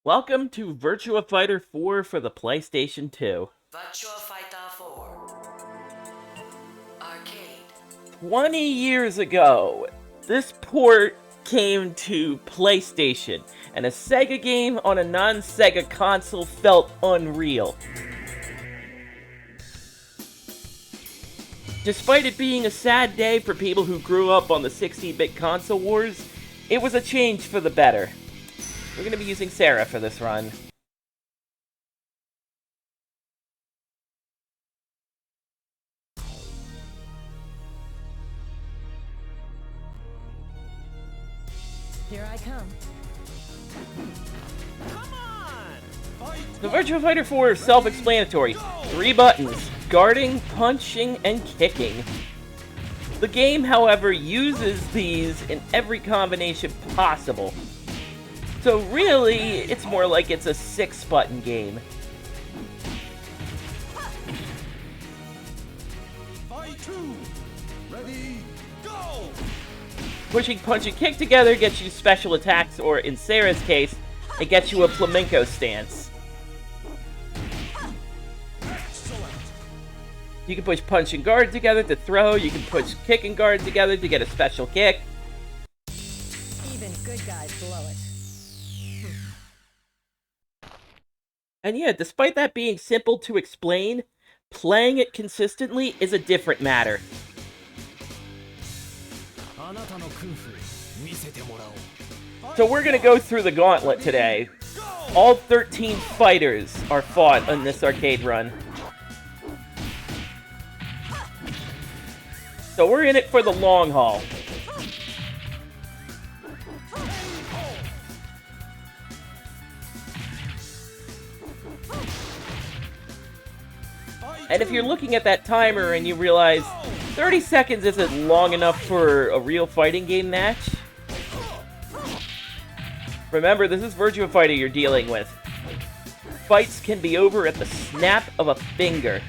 Welcome to Virtua Fighter 4 for the PlayStation 2. Virtua Fighter 4 Arcade. 20 years ago, this port came to PlayStation, and a Sega game on a non-Sega console felt unreal. Despite it being a sad day for people who grew up on the 16-bit console wars, it was a change for the better. We're going to be using Sarah for this run. Here I come. The Virtua Fighter 4 is self-explanatory. 3 buttons: guarding, punching, and kicking. The game, however, uses these in every combination possible. So really, it's more like it's a 6-button game. Fight 2. Ready, go! Pushing punch and kick together gets you special attacks, or in Sarah's case, it gets you a flamenco stance. Excellent. You can push punch and guard together to throw, you can push kick and guard together to get a special kick. Even good guys blow it. And yeah, despite that being simple to explain, playing it consistently is a different matter. So we're gonna go through the gauntlet today. All 13 fighters are fought in this arcade run. So we're in it for the long haul. And if you're looking at that timer and you realize 30 seconds isn't long enough for a real fighting game match, remember, this is Virtua Fighter you're dealing with. Fights can be over at the snap of a finger.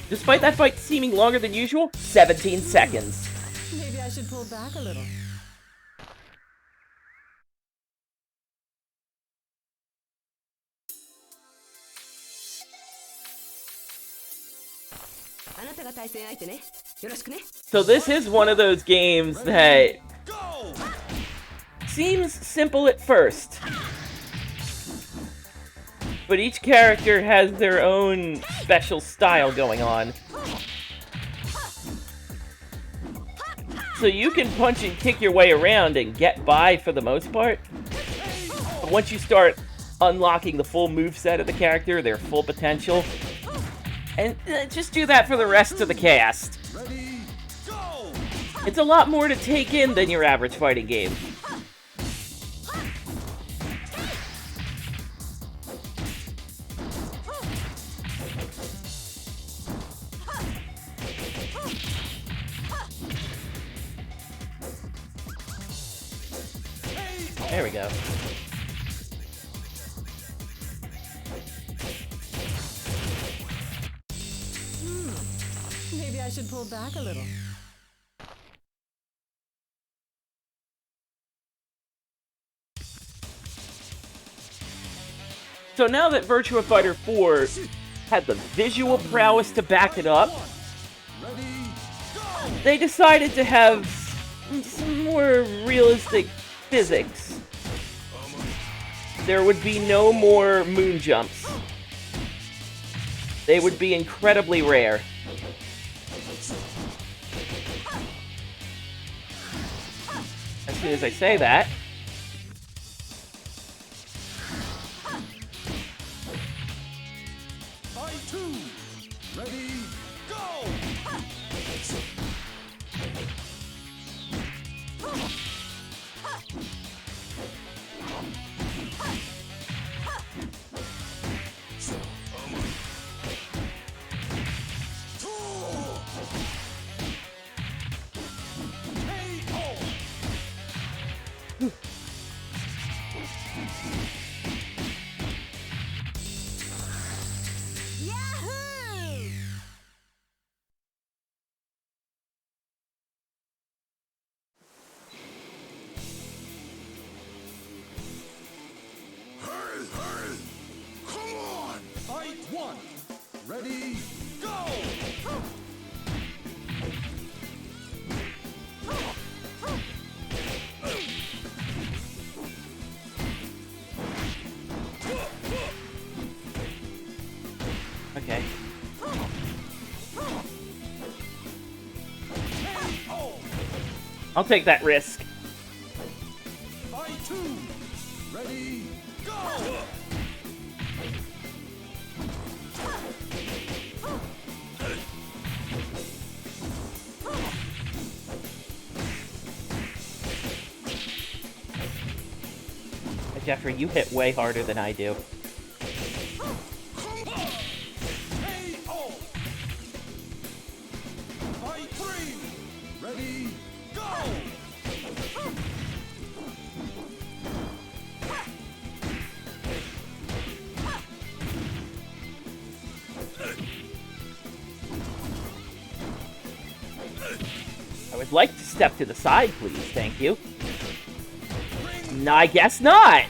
Despite that fight seeming longer than usual, 17 seconds. Maybe I should pull back a little. So this is one of those games that seems simple at first, but each character has their own special style going on. So you can punch and kick your way around and get by for the most part, but once you start unlocking the full moveset of the character, their full potential, and just do that for the rest of the cast. Ready, go! It's a lot more to take in than your average fighting game. There we go. Maybe I should pull back a little. So now that Virtua Fighter 4 had the visual prowess to back it up, Ready, go! they decided to have some more realistic physics. There would be no more moon jumps. They would be incredibly rare. As soon as I say that, Fight 2. Ready, go! Okay. I'll take that risk. Fight 2. Ready, go! Jeffrey, you hit way harder than I do. KO. Fight 3. Ready, go! I would like to step to the side, please. Thank you. No, I guess not.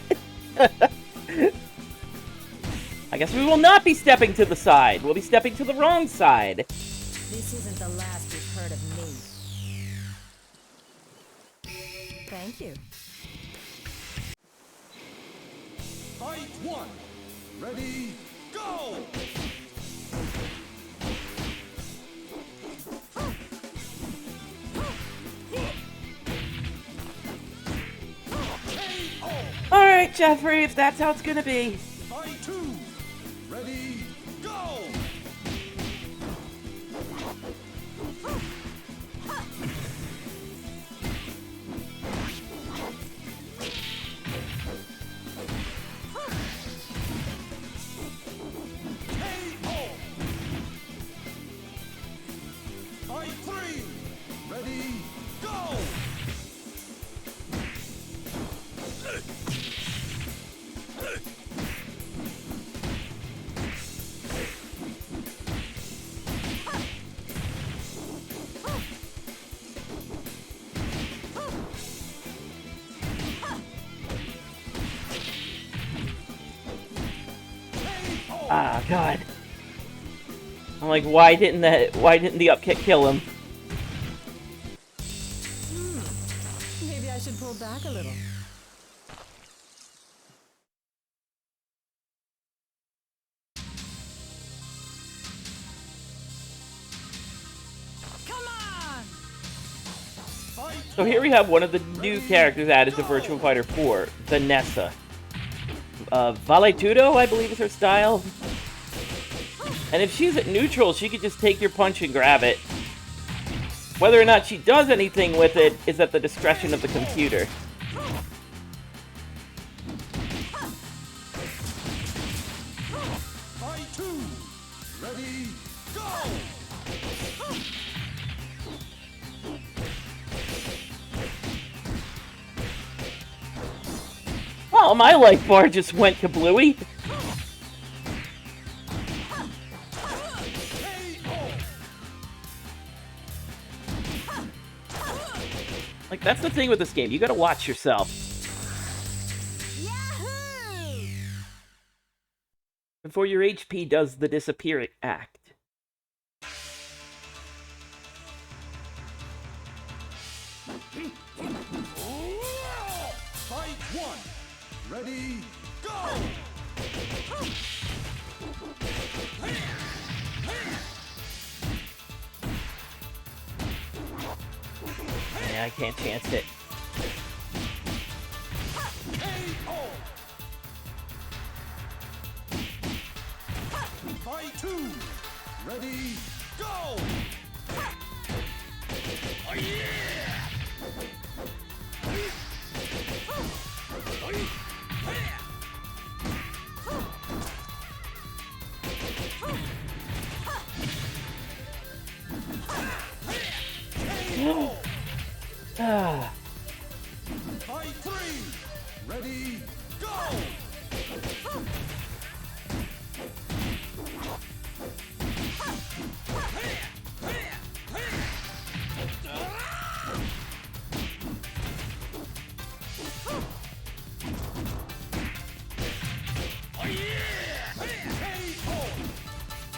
I guess we will not be stepping to the side. We'll be stepping to the wrong side. This isn't the last you've heard of me. Thank you. Fight 1. Ready, go! Alright, Jeffrey, if that's how it's gonna be. Fight 2. Ready, go! KO. Fight 3. Ready, go! Ah, God. I'm like, why didn't the up kick kill him? Maybe I should pull back a little. Come on! So here we have one of the new characters added to Virtua Fighter 4, Vanessa. Valetudo, I believe is her style. And if she's at neutral, she could just take your punch and grab it. Whether or not she does anything with it is at the discretion of the computer. Fight 2. Ready, go! Oh, my life bar just went kablooey. Like, that's the thing with this game. You gotta watch yourself. Yahoo! Before your HP does the disappear act. Fight 1. Ready, go! Yeah, I can't chance it. KO. Fight 2. Ready, go! Oh, yeah! Ah. Fight 3. Ready, go!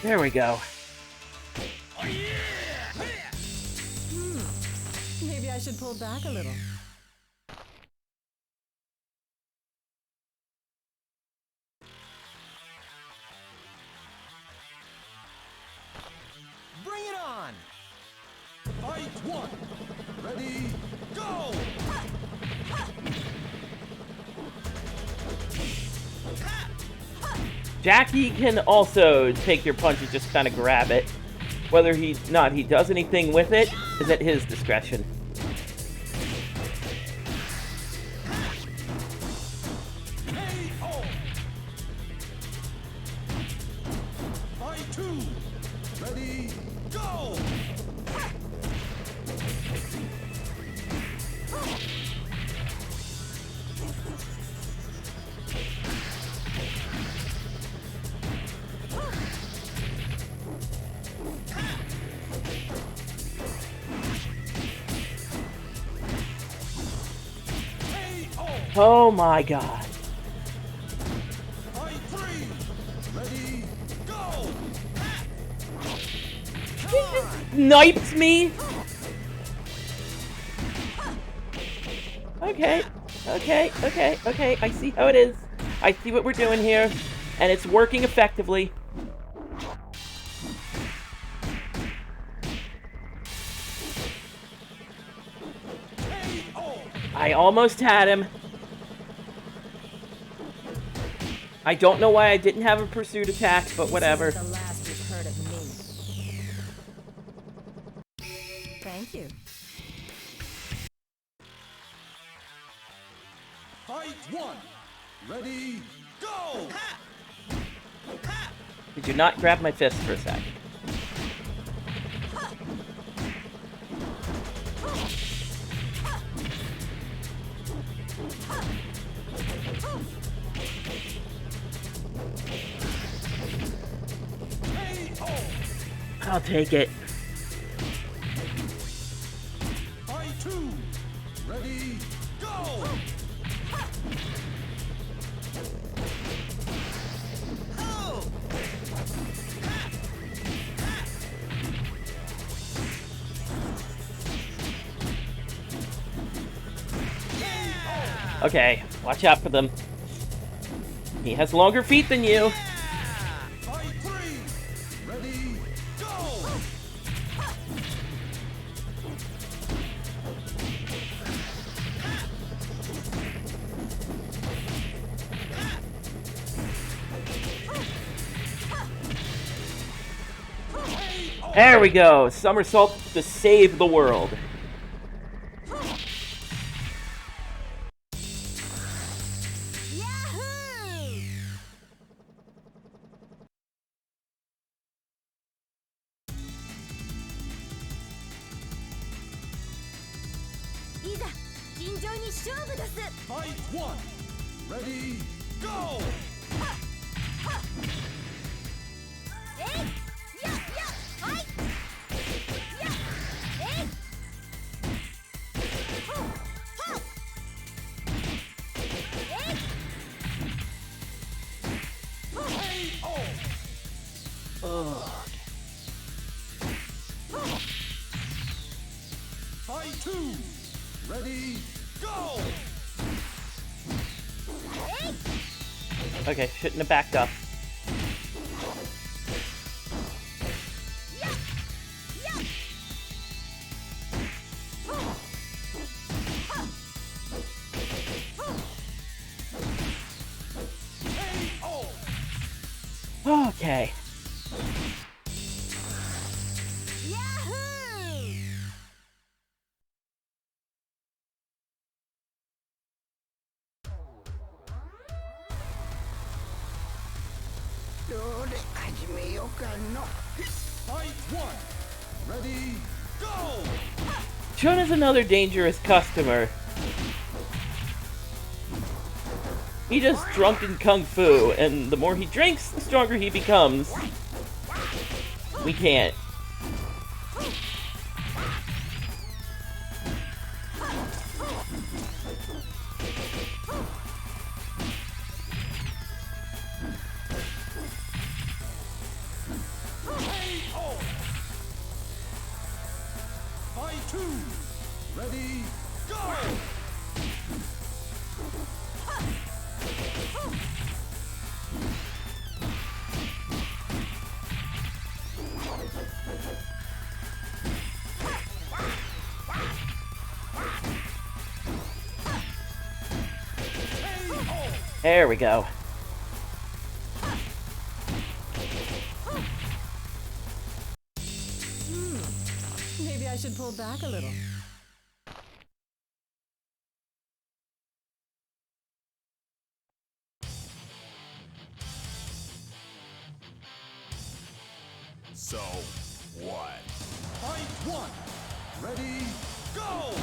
There we go. Maybe I should pull back a little. Ready, go! Jackie can also take your punch and just kind of grab it. Whether he does anything with it is at his discretion. KO! Fight 2! Ready, go! Oh my god. Fight 3! Ready, go! Snipes me? Okay. Okay. I see how it is. I see what we're doing here. And it's working effectively. I almost had him. I don't know why I didn't have a pursuit attack, but whatever. The last you've heard of me. Thank you. Fight 1! Ready, go! Did you not grab my fist for a sec? I'll take it. Fight 2! Ready, go! Okay, watch out for them. He has longer feet than you. Fight 3! Ready, go! There we go. Somersault to save the world. Fight 1! Ready, go! Fight 2! Ready, go! Okay, shouldn't have backed up. Okay. Fight 1! Ready, go! Chun is another dangerous customer. He does drunken kung fu, and the more he drinks, the stronger he becomes. We can't. Fight 2! Ready, go! There we go. Maybe I should pull back a little. So, what? Fight one. Ready, go!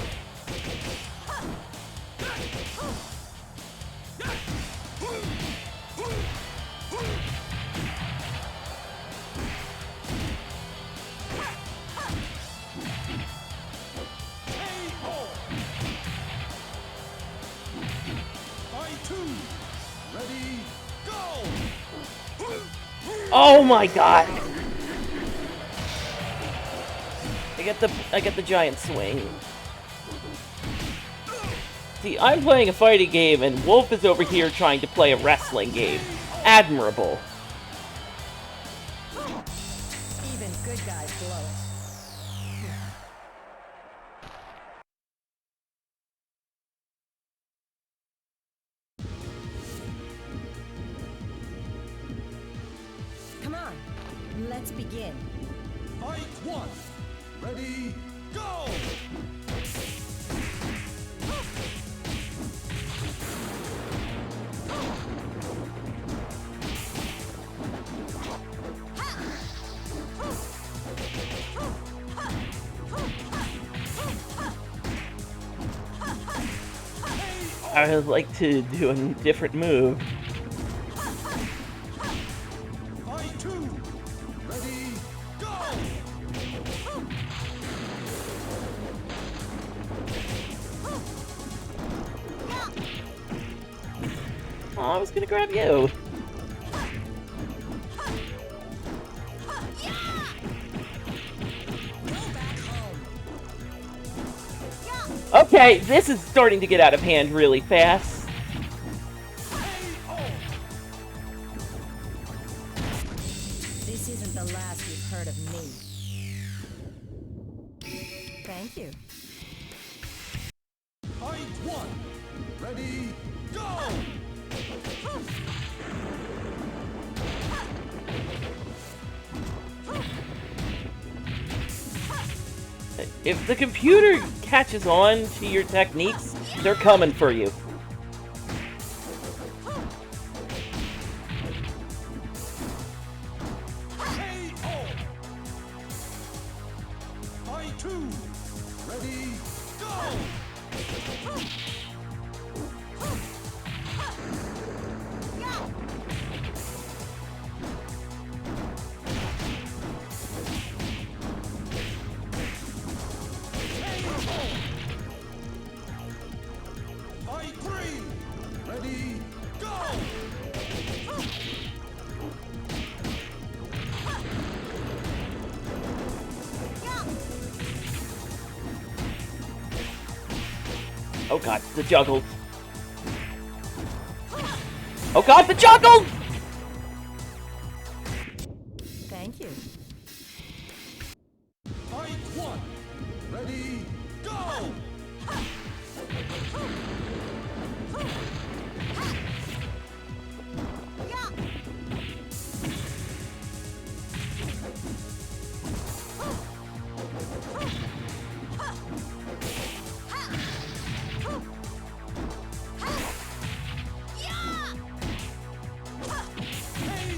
KO. Fight two. Ready, go! Oh my god! I get the giant swing. See, I'm playing a fighting game and Wolf is over here trying to play a wrestling game. Admirable. Even good guys blow it. Come on, let's begin. Fight one. Ready, go! I would like to do a different move. Fight two. Ready, go! Oh, I was gonna grab you. Okay, this is starting to get out of hand really fast. This isn't the last you've heard of me. Thank you. Fight one. Ready, go! If the computer catches on to your techniques, they're coming for you. KO. Fight two. Ready, go! Fight three. Ready, go! Oh god, the juggles. Oh god, the juggles! Thank you. Fight one. Ready, go!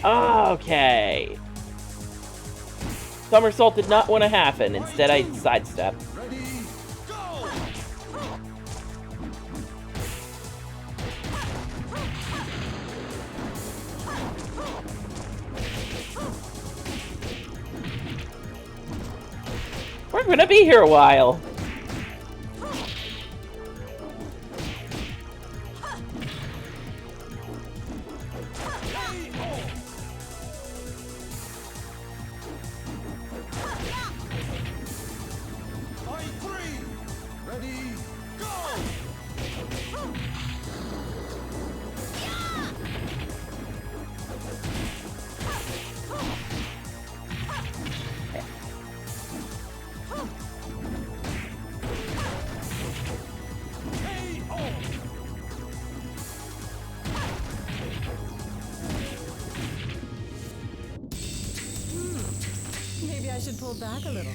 Okay. Somersault did not want to happen. Instead, I sidestepped. Ready, go! We're gonna be here a while. Fight three. Ready, go! I should pull back a little.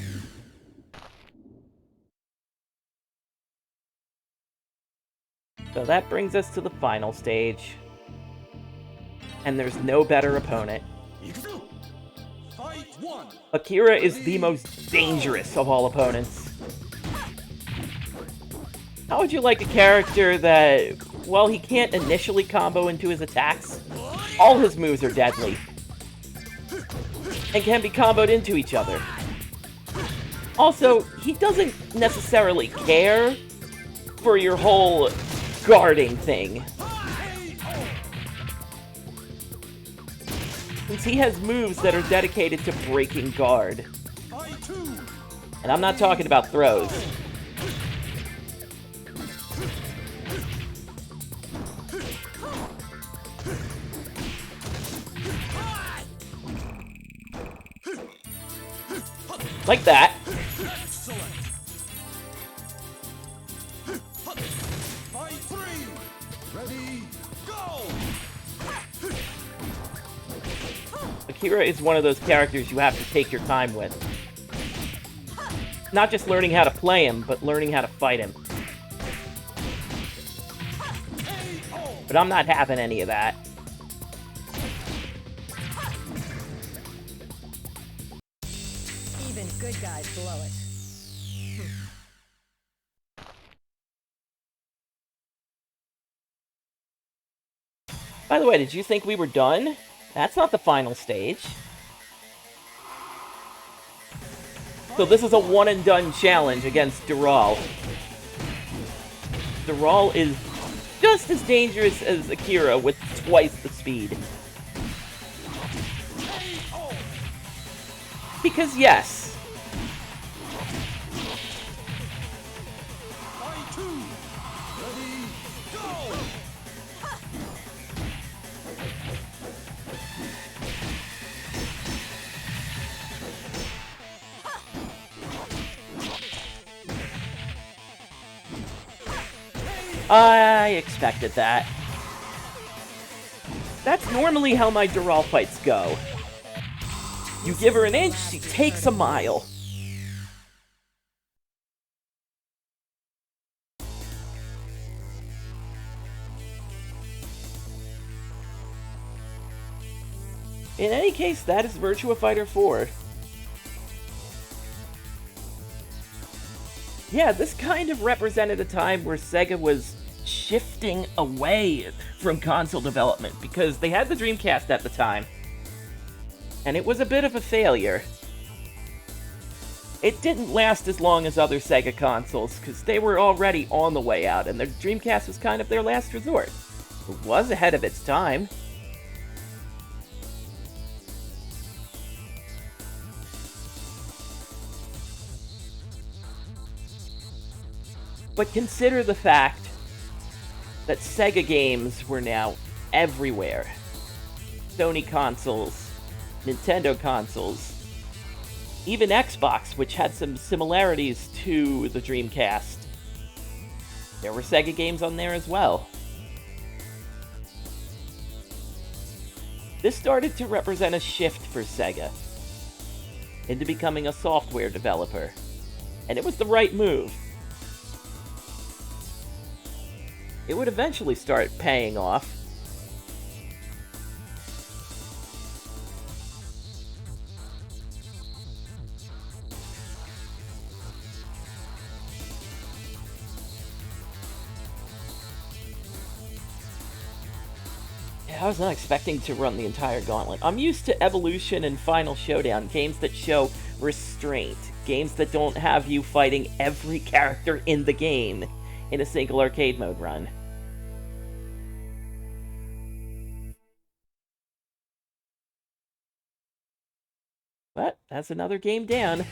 So that brings us to the final stage. And there's no better opponent. Fight one. Akira is the most dangerous of all opponents. How would you like a character that, while he can't initially combo into his attacks, all his moves are deadly and can be comboed into each other? Also, he doesn't necessarily care for your whole guarding thing, since he has moves that are dedicated to breaking guard. And I'm not talking about throws. Like that. Fight three. Ready, go. Akira is one of those characters you have to take your time with. Not just learning how to play him, but learning how to fight him. But I'm not having any of that. Even good guys blow it. By the way, did you think we were done? That's not the final stage. So this is a one-and-done challenge against Dural. Dural is just as dangerous as Akira with twice the speed. Because yes. Fight two. Ready, go. I expected that. That's normally how my Dural fights go. You give her an inch, she takes a mile. In any case, that is Virtua Fighter 4. Yeah, this kind of represented a time where Sega was shifting away from console development, because they had the Dreamcast at the time, and it was a bit of a failure. It didn't last as long as other Sega consoles, because they were already on the way out, and the Dreamcast was kind of their last resort. It was ahead of its time. But consider the fact that Sega games were now everywhere. Sony consoles, Nintendo consoles, even Xbox, which had some similarities to the Dreamcast. There were Sega games on there as well. This started to represent a shift for Sega into becoming a software developer, and it was the right move. It would eventually start paying off. Yeah, I was not expecting to run the entire gauntlet. I'm used to Evolution and Final Showdown, games that show restraint, games that don't have you fighting every character in the game in a single arcade mode run. But that's another game down.